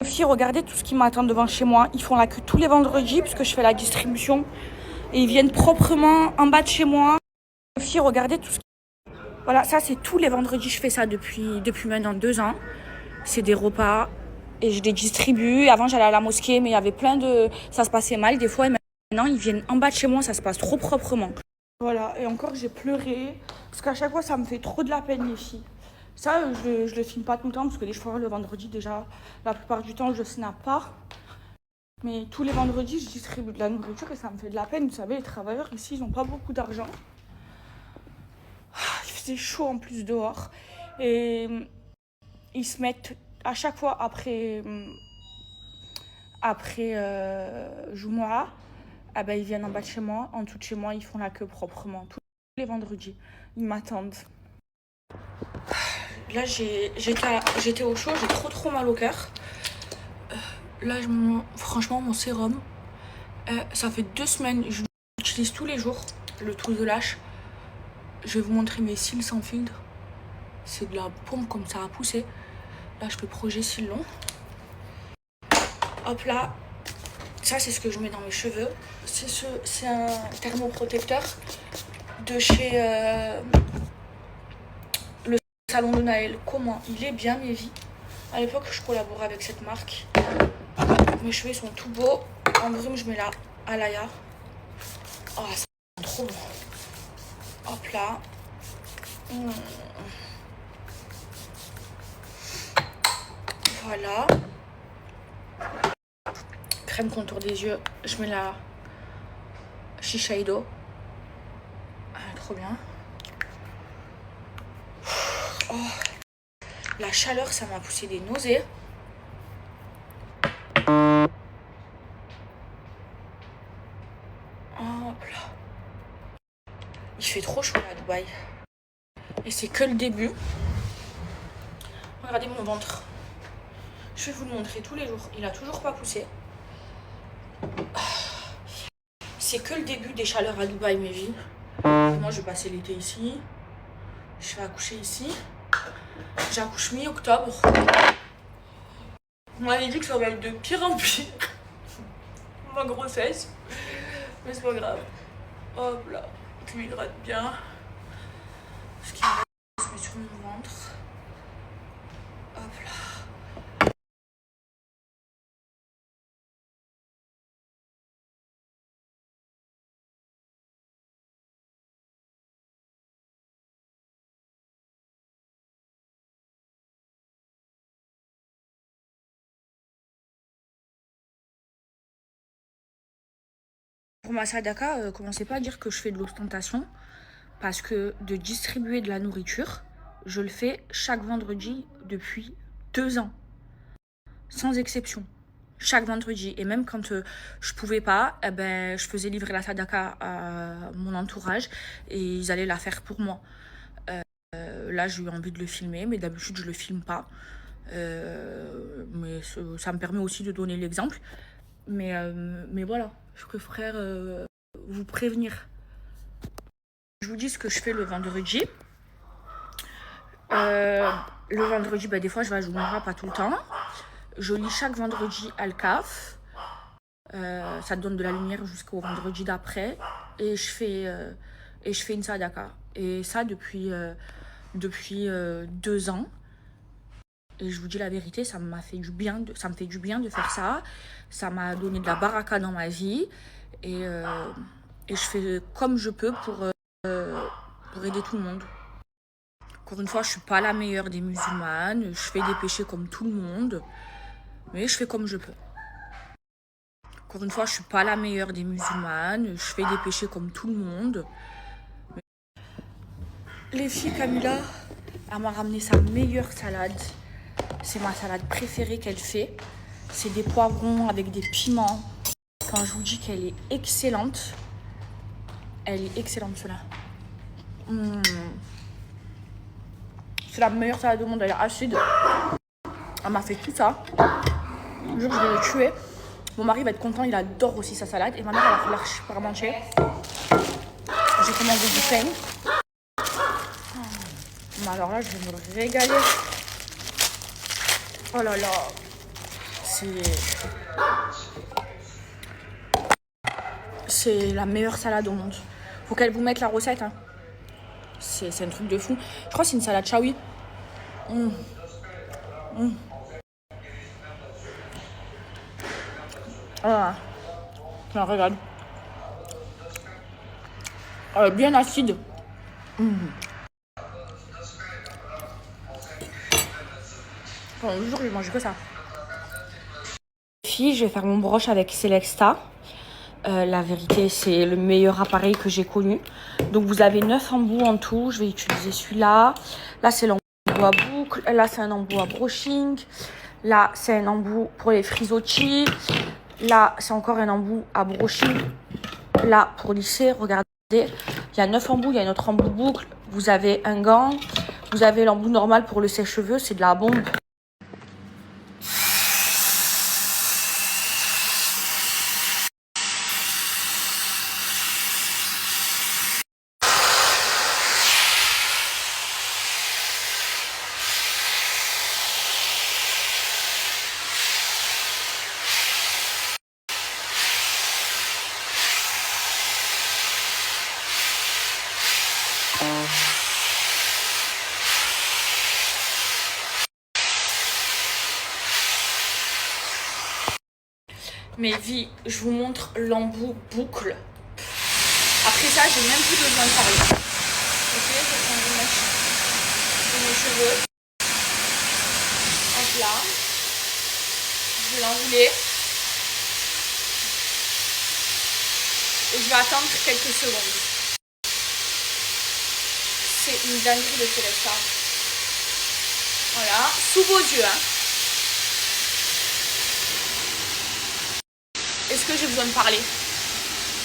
Filles, regardez tout ce qui m'attend devant chez moi. Ils font la queue tous les vendredis puisque je fais la distribution. Et ils viennent proprement en bas de chez moi. Filles, regardez tout ce qui... Voilà, ça c'est tous les vendredis. Je fais ça depuis maintenant 2 ans. C'est des repas et je les distribue. Avant j'allais à la mosquée mais il y avait plein de... Ça se passait mal des fois. Et maintenant ils viennent en bas de chez moi. Ça se passe trop proprement. Voilà, et encore j'ai pleuré. Parce qu'à chaque fois ça me fait trop de la peine les filles. Ça, je le filme pas tout le temps parce que les fois le vendredi déjà, la plupart du temps je snap pas. Mais tous les vendredis je distribue de la nourriture et ça me fait de la peine. Vous savez, les travailleurs ici ils ont pas beaucoup d'argent. Il faisait chaud en plus dehors. Et ils se mettent à chaque fois après Jumu'ah, ah ben, ils viennent en bas de chez moi, en dessous de chez moi, ils font la queue proprement. Tous les vendredis, ils m'attendent. Là, j'étais au chaud, j'ai trop mal au cœur. Là, franchement, mon sérum, ça fait 2 semaines, je l'utilise tous les jours, le truc de lâche. Je vais vous montrer mes cils sans filtre. C'est de la pompe comme ça a poussé. Là, je fais projet cils long. Hop là, ça c'est ce que je mets dans mes cheveux. C'est un thermoprotecteur de chez le salon de Naël. Comment il est bien, mes vies. À l'époque, je collaborais avec cette marque. Mes cheveux sont tout beaux. En brume, je mets la Alaya. Oh, ça sent trop bon. Hop là. Voilà. Crème contour des yeux. Je mets la Shiseido. Trop bien. Oh. La chaleur, ça m'a poussé des nausées. Hop là. Il fait trop chaud à Dubaï. Et c'est que le début. Regardez mon ventre. Je vais vous le montrer tous les jours. Il a toujours pas poussé. C'est que le début des chaleurs à Dubaï, mes vies. Moi, je vais passer l'été ici. Je vais accoucher ici. J'accouche mi-octobre. On m'avait dit que ça va être de pire en pire. Ma grossesse. Mais c'est pas grave. Hop là. Je m'hydrate bien. Ce qui me met sur mon ventre. Hop là. Pour ma sadaka, commencez pas à dire que je fais de l'ostentation. Parce que de distribuer de la nourriture, je le fais chaque vendredi depuis 2 ans. Sans exception. Chaque vendredi. Et même quand je pouvais pas, eh ben, je faisais livrer la sadaka à mon entourage et ils allaient la faire pour moi. Là, j'ai eu envie de le filmer, mais d'habitude, je le filme pas. Mais ça me permet aussi de donner l'exemple. Mais voilà, je préfère vous prévenir. Je vous dis ce que je fais le vendredi. Le vendredi, bah, des fois, je vais à Jumu'ah, pas tout le temps. Je lis chaque vendredi Al-Kaf. Ça donne de la lumière jusqu'au vendredi d'après. Et je fais une sadaka. Et ça depuis 2 ans. Et je vous dis la vérité, ça me fait du bien de faire ça. Ça m'a donné de la baraka dans ma vie. Et je fais comme je peux pour aider tout le monde. Encore une fois, je suis pas la meilleure des musulmanes. Je fais des péchés comme tout le monde. Mais je fais comme je peux. Encore une fois, je suis pas la meilleure des musulmanes. Je fais des péchés comme tout le monde. Les filles, Camilla, elle m'a ramené sa meilleure salade. C'est ma salade préférée qu'elle fait. C'est des poivrons avec des piments. Quand je vous dis qu'elle est excellente, elle est excellente, celle-là. C'est la meilleure salade du monde, elle est acide. Elle m'a fait tout ça. Je jure, je vais le tuer. Mon mari va être content, il adore aussi sa salade. Et ma mère, elle a fait l'archi parmentier. J'ai commandé du pain. Mais alors là, je vais me régaler. Oh là là. C'est la meilleure salade au monde. Faut qu'elle vous mette la recette. Hein. C'est un truc de fou. Je crois que c'est une salade chaoui. Ah, je regarde. Bien acide. Bon, le jour, j'ai mangé que ça. Fille, je vais faire mon broche avec Selecta. La vérité, c'est le meilleur appareil que j'ai connu. Donc, vous avez 9 embouts en tout. Je vais utiliser celui-là. Là, c'est l'embout à boucle. Là, c'est un embout à brushing. Là, c'est un embout pour les frisottis. Là, c'est encore un embout à brushing. Là, pour lisser, regardez. Il y a 9 embouts. Il y a un autre embout boucle. Vous avez un gant. Vous avez l'embout normal pour le sèche-cheveux. C'est de la bombe. Mais vie, je vous montre l'embout boucle. Après ça, j'ai même plus besoin de parler. Ok, je vais prendre une mèche de mes cheveux. Hop là. Je vais l'enrouler. Et je vais attendre quelques secondes. C'est une dinguerie de Selecta. Voilà, sous vos yeux. Hein. Est-ce que j'ai besoin de parler?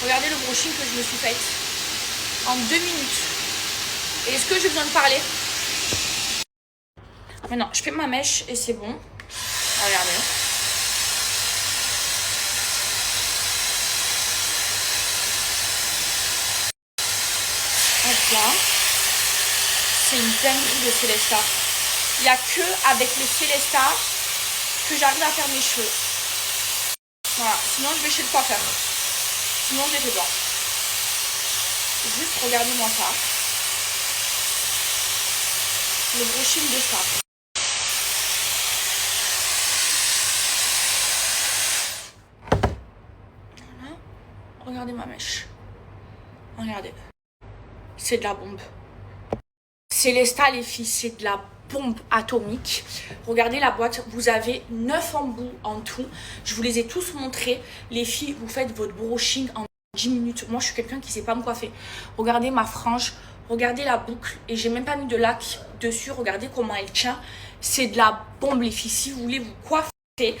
Regardez le brushing que je me suis faite en 2 minutes. Et est-ce que j'ai besoin de parler? Maintenant, je fais ma mèche et c'est bon. Regardez. Hop là. C'est une dinguerie de Selecta. Il n'y a que avec le Selecta que j'arrive à faire mes cheveux. Voilà, sinon je vais chez le coiffeur. Sinon je les fais pas. Juste regardez-moi ça. Le brushing de ça. Voilà. Regardez ma mèche. Regardez. C'est de la bombe. Selecta les filles, c'est de la bombe atomique. Regardez la boîte, vous avez 9 embouts en tout. Je vous les ai tous montrés. Les filles, vous faites votre brushing en 10 minutes. Moi, je suis quelqu'un qui ne sait pas me coiffer. Regardez ma frange, regardez la boucle. Et j'ai même pas mis de lac dessus. Regardez comment elle tient. C'est de la bombe, les filles. Si vous voulez vous coiffer,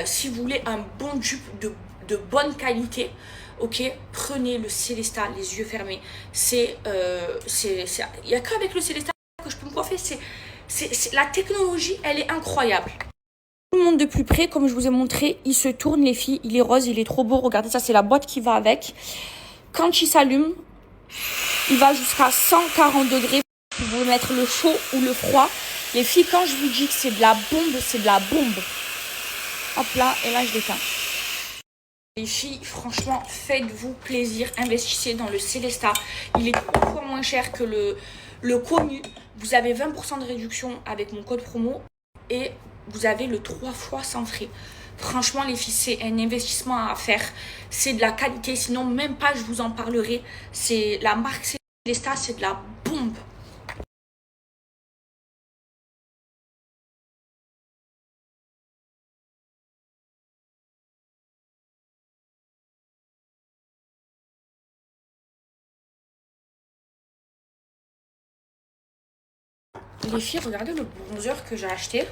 si vous voulez un bon dupe de bonne qualité, ok, prenez le Selecta les yeux fermés. Il n'y a qu'avec le Selecta que je peux me coiffer. La technologie, elle est incroyable. Tout le monde de plus près, comme je vous ai montré, il se tourne les filles, il est rose, il est trop beau. Regardez, ça c'est la boîte qui va avec. Quand il s'allume, il va jusqu'à 140 degrés. Vous pouvez mettre le chaud ou le froid. Les filles, quand je vous dis que c'est de la bombe, c'est de la bombe. Hop là, et là je l'éteins. Les filles, franchement, faites-vous plaisir, investissez dans le Selecta. Il est 3 fois moins cher que le connu. Vous avez 20% de réduction avec mon code promo et vous avez le 3 fois sans frais. Franchement, les filles, c'est un investissement à faire. C'est de la qualité, sinon même pas, je vous en parlerai. C'est la marque Selecta, c'est de la bombe. Les filles, regardez le bronzer que j'ai acheté.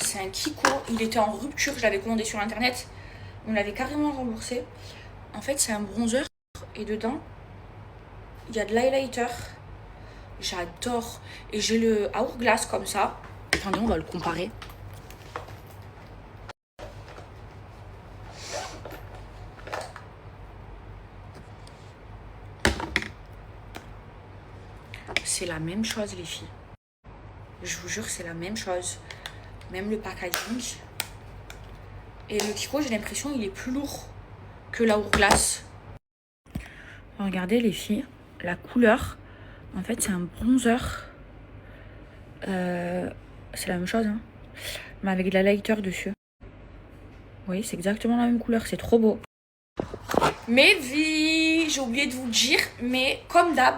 C'est un Kiko. Il était en rupture. Je l'avais commandé sur internet. On l'avait carrément remboursé. En fait, c'est un bronzer. Et dedans, il y a de l'highlighter. J'adore. Et j'ai le Hourglass comme ça. Attendez, on va le comparer. C'est la même chose, les filles. Je vous jure, c'est la même chose. Même le packaging. Et le Kiko, j'ai l'impression il est plus lourd que la Hourglass. Regardez les filles, la couleur, en fait c'est un bronzer. C'est la même chose, hein, mais avec de la lighter dessus. Oui, c'est exactement la même couleur, c'est trop beau. Mais vie, j'ai oublié de vous le dire, mais comme d'hab,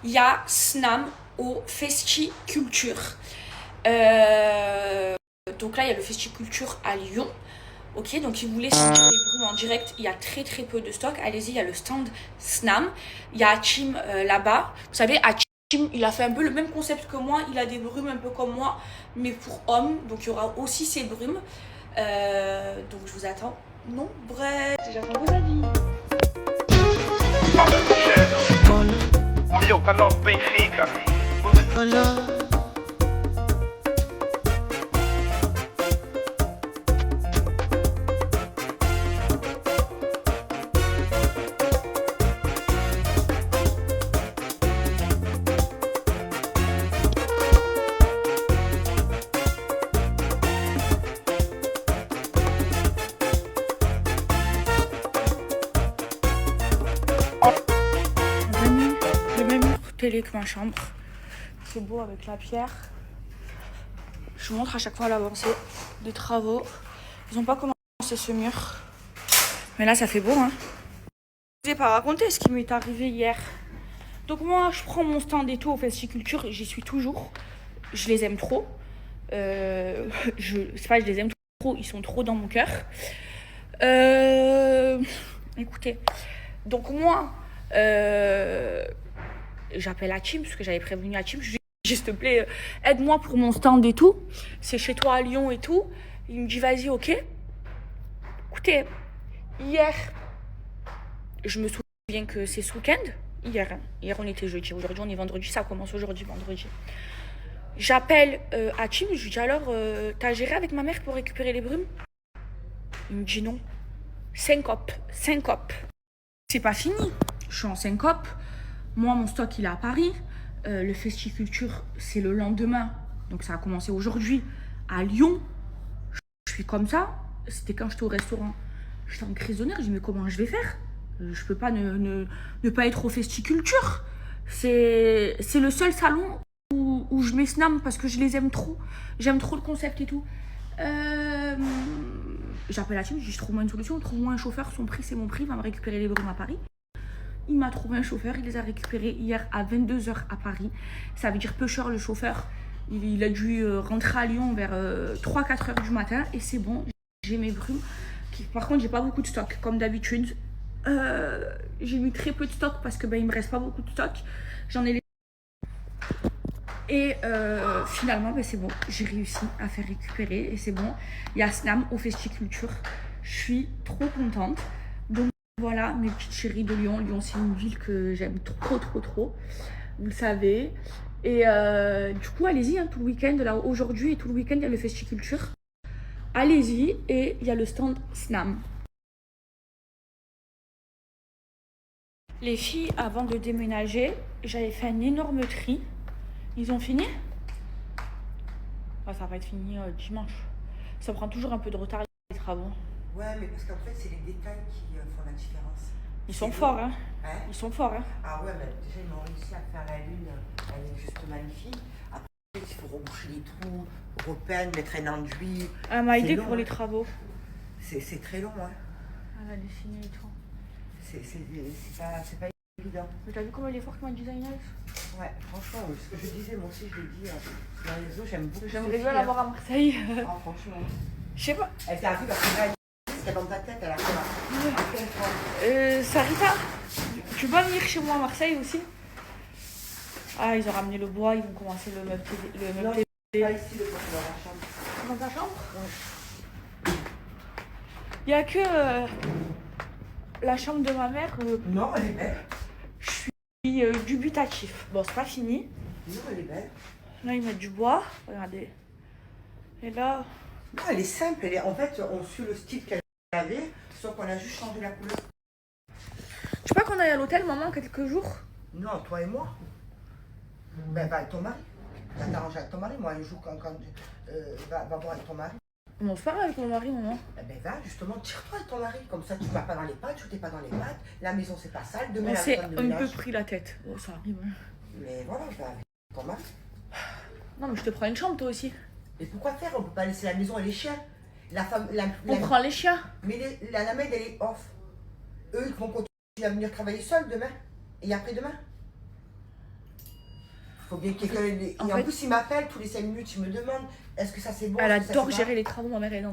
il y a Snam au Festiculture. Donc là, il y a le Festiculture à Lyon. Ok, donc si vous voulez sentir les brumes en direct, il y a très peu de stock. Allez-y, il y a le stand Snam. Il y a Hachim là-bas. Vous savez, Hachim, il a fait un peu le même concept que moi. Il a des brumes un peu comme moi, mais pour hommes. Donc il y aura aussi ces brumes. Donc je vous attends. Non, bref, j'attends vos avis. Io canal Benfica. Télé que ma chambre. C'est beau avec la pierre. Je vous montre à chaque fois l'avancée des travaux. Ils n'ont pas commencé ce mur. Mais là, ça fait beau, hein. Je vous ai pas raconté ce qui m'est arrivé hier. Donc moi, je prends mon stand et tout au Festiculture. J'y suis toujours. Je les aime trop. C'est pas que je les aime trop. Ils sont trop dans mon cœur. Écoutez. Donc moi... j'appelle Hachim parce que j'avais prévenu Hachim. Je lui dis, s'il te plaît, aide-moi pour mon stand et tout. C'est chez toi à Lyon et tout. Il me dit, vas-y, ok. Écoutez, hier, je me souviens que c'est ce week-end. Hier, on était jeudi. Aujourd'hui, on est vendredi. Ça commence aujourd'hui, vendredi. J'appelle Hachim. Je lui dis, alors, t'as géré avec ma mère pour récupérer les brumes? Il me dit non. Syncope. C'est pas fini. Je suis en syncope. Moi, mon stock, il est à Paris. Le Festiculture, c'est le lendemain. Donc, ça a commencé aujourd'hui à Lyon. Je suis comme ça. C'était quand j'étais au restaurant. J'étais en crise d'honneur. Je dis, mais comment je vais faire? Je peux pas ne pas être au Festiculture. C'est le seul salon où je mets Snam parce que je les aime trop. J'aime trop le concept et tout. J'appelle la team. Je dis, trouve-moi une solution. Trouve-moi un chauffeur. Son prix, c'est mon prix. Il va me récupérer les brumes à Paris. Il m'a trouvé un chauffeur, il les a récupérés hier à 22h à Paris. Ça veut dire peu cher le chauffeur. Il a dû rentrer à Lyon vers 3-4 heures du matin et c'est bon, j'ai mes brumes. Par contre, j'ai pas beaucoup de stock, comme d'habitude. J'ai mis très peu de stock parce que il me reste pas beaucoup de stock. J'en ai les... Et finalement, c'est bon, j'ai réussi à faire récupérer et c'est bon. Il y a Snam au Festiculture. Je suis trop contente. Donc, voilà mes petites chéries de Lyon. Lyon, c'est une ville que j'aime trop. Vous le savez. Et du coup, allez-y, hein, tout le week-end. Là, aujourd'hui et tout le week-end, il y a le Festiculture. Allez-y. Et il y a le stand Snam. Les filles, avant de déménager, j'avais fait un énorme tri. Ils ont fini? Ça va être fini dimanche. Ça prend toujours un peu de retard, les travaux. Ouais, mais parce qu'en fait, c'est les détails qui font la différence. Ils sont forts, hein. Hein? Ils sont forts, hein. Ah ouais, mais déjà, ils m'ont réussi à faire la lune. Elle est juste magnifique. Après, il faut reboucher les trous, repeindre, mettre un enduit. Elle m'a aidé long, pour les travaux. C'est très long, hein. Elle a dessiné et tout. C'est pas évident. Mais t'as vu comment elle est forte, ma designer? Ouais, franchement, ce que je disais, moi aussi, je l'ai dit sur les réseaux, j'aime beaucoup. J'aimerais bien l'avoir à Marseille. Ah, franchement. Je sais pas. Elle t'est arrivée parce que là, c'est dans ta tête, elle a fait Sarita, tu vas venir chez moi à Marseille aussi? Ah, ils ont ramené le bois, ils vont commencer le meuble. Non, pas ici, le bois, dans la chambre. Dans ta chambre? Ouais. Il n'y a que la chambre de ma mère. Non, elle est belle. Je suis dubitatif. Bon, c'est pas fini. Non, elle est belle. Là, ils mettent du bois. Regardez. Et là... Non, elle est simple. En fait, on suit le style qu'elle avait, sauf qu'on a juste changé la couleur. Tu sais pas qu'on aille à l'hôtel, maman, quelques jours? Non, toi et moi. Ben, va avec ton mari. Va t'arranger avec ton mari. Moi, un jour, va voir avec ton mari. On se parle avec mon mari, maman. Eh ben va, justement, tire-toi avec ton mari. Comme ça, tu vas pas dans les pattes, je t'ai pas dans les pattes. La maison, c'est pas sale. Demain, On la s'est femme de un peu ménage. pris la tête. Oh, ça arrive. Hein. Mais voilà, va avec ton mari. Non, mais je te prends une chambre, toi aussi. Mais pourquoi faire? On peut pas laisser la maison et les chiens. La femme, On prend les chiens. Mais la maid, elle est off. Eux, ils vont continuer à venir travailler seuls demain. Et après-demain. Faut bien que quelqu'un. Et en fait, plus, il m'appelle tous les 5 minutes, il me demande est-ce que ça c'est bon? Elle est-ce que ça, adore c'est gérer pas... les travaux, ma mère est dans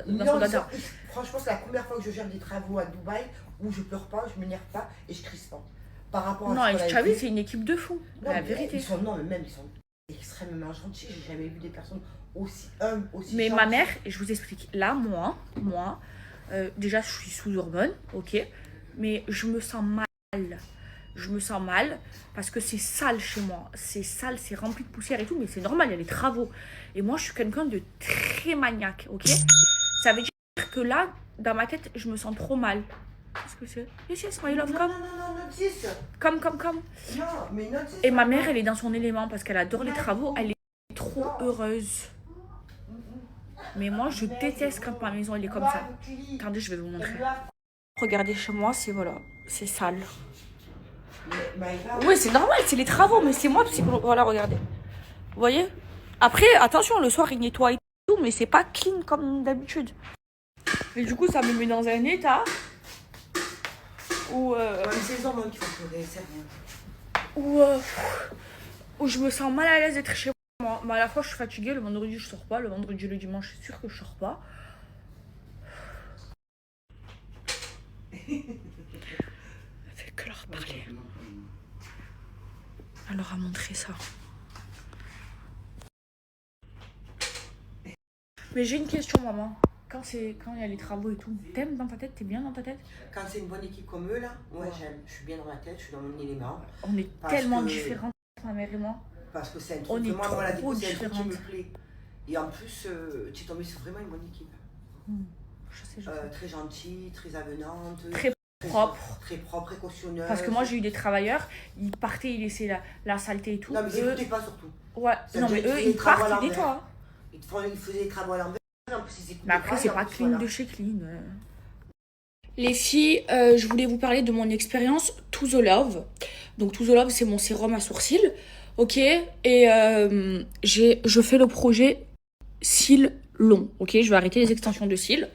Non, son dada. franchement, c'est la première fois que je gère des travaux à Dubaï où je pleure pas, je m'énerve pas et je crise pas. Par rapport à Non, ce et qu'on a Chavi, vu. c'est une équipe de fous. Non, La mais vérité. non, mais même ils sont extrêmement gentils. J'ai jamais vu des personnes aussi humbles, aussi Mais gentilles. ma mère, je vous explique, là, moi, déjà, je suis sous hormones, ok, mais je me sens mal. Je me sens mal parce que c'est sale chez moi. C'est sale, c'est rempli de poussière et tout, mais c'est normal, il y a les travaux. Et moi, je suis quelqu'un de très maniaque, ok. Ça veut dire que là, dans ma tête, je me sens trop mal. Qu'est-ce que c'est? Yes, yes, my love, Non, come. non, non, non, notice. Comme. Non, mais notice. Et ma mère, elle est dans son élément parce qu'elle adore les travaux. Elle est trop heureuse. Mais moi, je déteste quand ma maison, elle est comme ça. Attendez, je vais vous montrer. Regardez chez moi, c'est voilà, c'est sale. Oui, c'est normal, c'est les travaux, mais c'est moi, voilà, regardez. Vous voyez? Après, attention, le soir, il nettoie et tout, mais c'est pas clean comme d'habitude. Et du coup, ça me met dans un état où... C'est les hormones qui font pleurer, c'est rien. Où je me sens mal à l'aise d'être chez moi. Mais à la fois, je suis fatiguée. Le vendredi, je sors pas. Le vendredi et le dimanche, c'est sûr que je sors pas. Elle fait que leur parler. Elle leur a montré ça. Mais j'ai une question, maman. Quand il y a les travaux et tout, t'aimes dans ta tête? T'es bien dans ta tête? Quand c'est une bonne équipe comme eux, là, ouais, j'aime. Je suis bien dans ma tête, je suis dans mon élément. On est tellement différentes, ma mère et moi. Parce que c'est un truc, On est vraiment, moi, la déco, trop c'est un truc qui me différentes. plaît. Et en plus, tu es tombée sur vraiment une bonne équipe. Je sais. Très gentille, très avenante. Très propre. Très propre, précautionneuse. Parce que moi, j'ai eu des travailleurs, ils partaient, ils laissaient la saleté et tout. Non, mais ils n'écoutaient pas surtout. Ouais, non, mais eux, ils partent, ils nettoient. Ils faisaient les travaux à l'envers. En plus, ils écoutaient Mais après, pas, c'est en pas plus, clean voilà. de chez clean. Les filles, je voulais vous parler de mon expérience To The Love. Donc, To The Love, c'est mon sérum à sourcils. Ok. Et je fais le projet cils longs. Ok. Je vais arrêter les extensions de cils.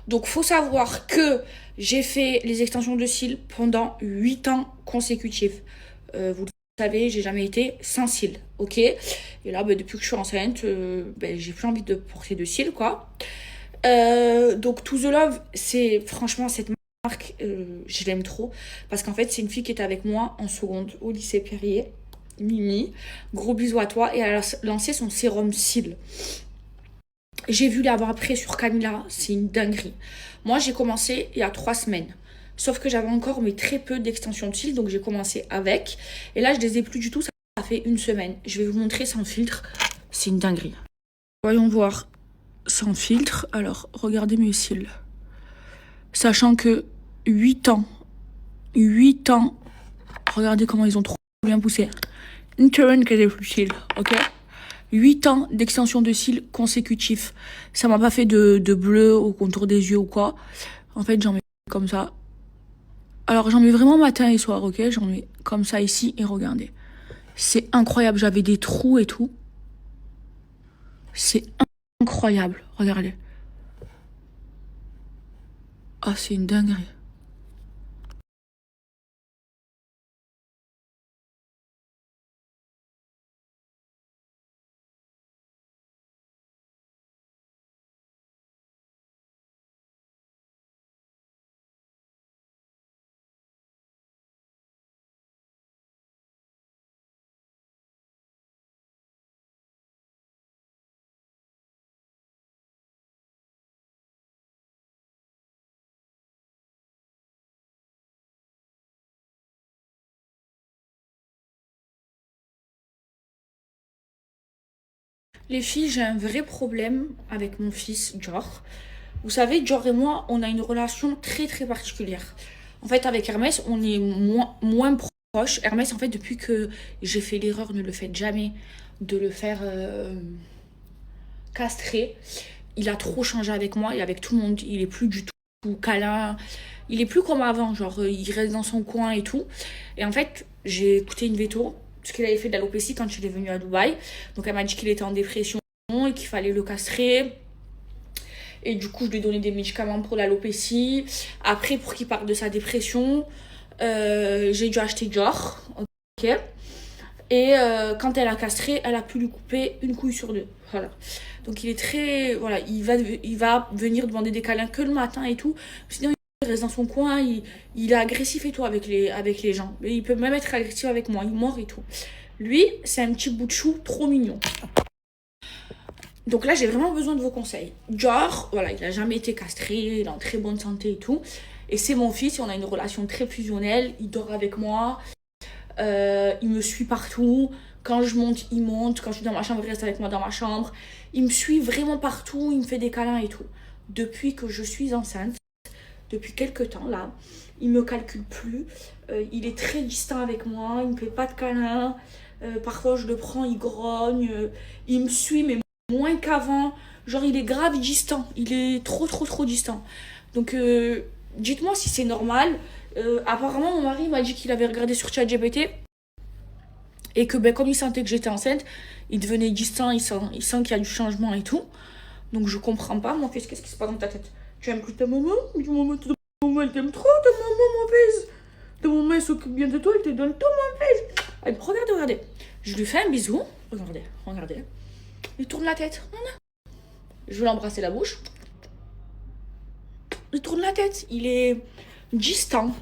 Donc, faut savoir que j'ai fait les extensions de cils pendant 8 ans consécutifs. Vous le savez, j'ai jamais été sans cils. Ok. Et là, depuis que je suis enceinte, j'ai plus envie de porter de cils, quoi. Donc To The Love, c'est franchement cette marque, je l'aime trop parce qu'en fait c'est une fille qui était avec moi en seconde au lycée Perrier, Mimi, gros bisous à toi, et elle a lancé son sérum cils. J'ai vu l'avant-après sur Camilla, c'est une dinguerie. Moi j'ai commencé il y a 3 semaines, sauf que j'avais encore mais très peu d'extensions de cils, donc j'ai commencé avec, et là je les ai plus du tout, ça fait 1 semaine. Je vais vous montrer sans filtre, c'est une dinguerie. Voyons voir sans filtre. Alors, regardez mes cils. Sachant que 8 ans, regardez comment ils ont trop bien poussé. Une turn que j'ai plus de cils, ok? 8 ans d'extension de cils consécutifs. Ça m'a pas fait de bleu au contour des yeux ou quoi. En fait, j'en mets comme ça. Alors, j'en mets vraiment matin et soir, ok? J'en mets comme ça ici et regardez. C'est incroyable, j'avais des trous et tout. C'est incroyable, regardez. Ah, c'est une dinguerie. Les filles, j'ai un vrai problème avec mon fils, Dior. Vous savez, Dior et moi, on a une relation très très particulière. En fait, avec Hermès, on est moins proches. Hermès, en fait, depuis que j'ai fait l'erreur, ne le faites jamais, de le faire castrer. il a trop changé avec moi et avec tout le monde. Il est plus du tout câlin. Il est plus comme avant, genre il reste dans son coin et tout. Et en fait, j'ai écouté une veto, parce qu'il avait fait de l'alopécie quand il est venu à Dubaï. Donc elle m'a dit qu'il était en dépression et qu'il fallait le castrer. Et du coup, je lui ai donné des médicaments pour l'alopécie. Après, pour qu'il parte de sa dépression, j'ai dû acheter Dior. Ok. Et quand elle a castré, elle a pu lui couper une couille sur 2. Voilà. Donc il est très... Voilà, il va venir demander des câlins que le matin et tout. Sinon, il reste dans son coin, il est agressif et tout avec les gens. Et il peut même être agressif avec moi, il mord et tout. Lui, c'est un petit bout de chou trop mignon. Donc là, j'ai vraiment besoin de vos conseils. Dior, voilà, il n'a jamais été castré, il est en très bonne santé et tout. Et c'est mon fils, et on a une relation très fusionnelle. Il dort avec moi, il me suit partout. Quand je monte, il monte. Quand je suis dans ma chambre, il reste avec moi dans ma chambre. Il me suit vraiment partout, il me fait des câlins et tout. Depuis que je suis enceinte, depuis quelques temps là, il me calcule plus. Il est très distant avec moi, il me fait pas de câlins. Parfois, je le prends, il grogne. Il me suit, mais moins qu'avant. Genre, il est grave distant. Il est trop distant. Donc, dites-moi si c'est normal. Apparemment, mon mari m'a dit qu'il avait regardé sur ChatGPT et que comme il sentait que j'étais enceinte, il devenait distant, il sent qu'il y a du changement et tout. Donc, je comprends pas. Mon fils, qu'est-ce qui se passe dans ta tête? Tu aimes plus ta maman? Ta maman, elle t'aime trop, ta maman, mon fils. Ta maman, elle s'occupe bien de toi, elle te donne tout, mon fils. Allez, regardez. Je lui fais un bisou. Regardez. Il tourne la tête. Je vais l'embrasser la bouche. Il tourne la tête. Il est distant.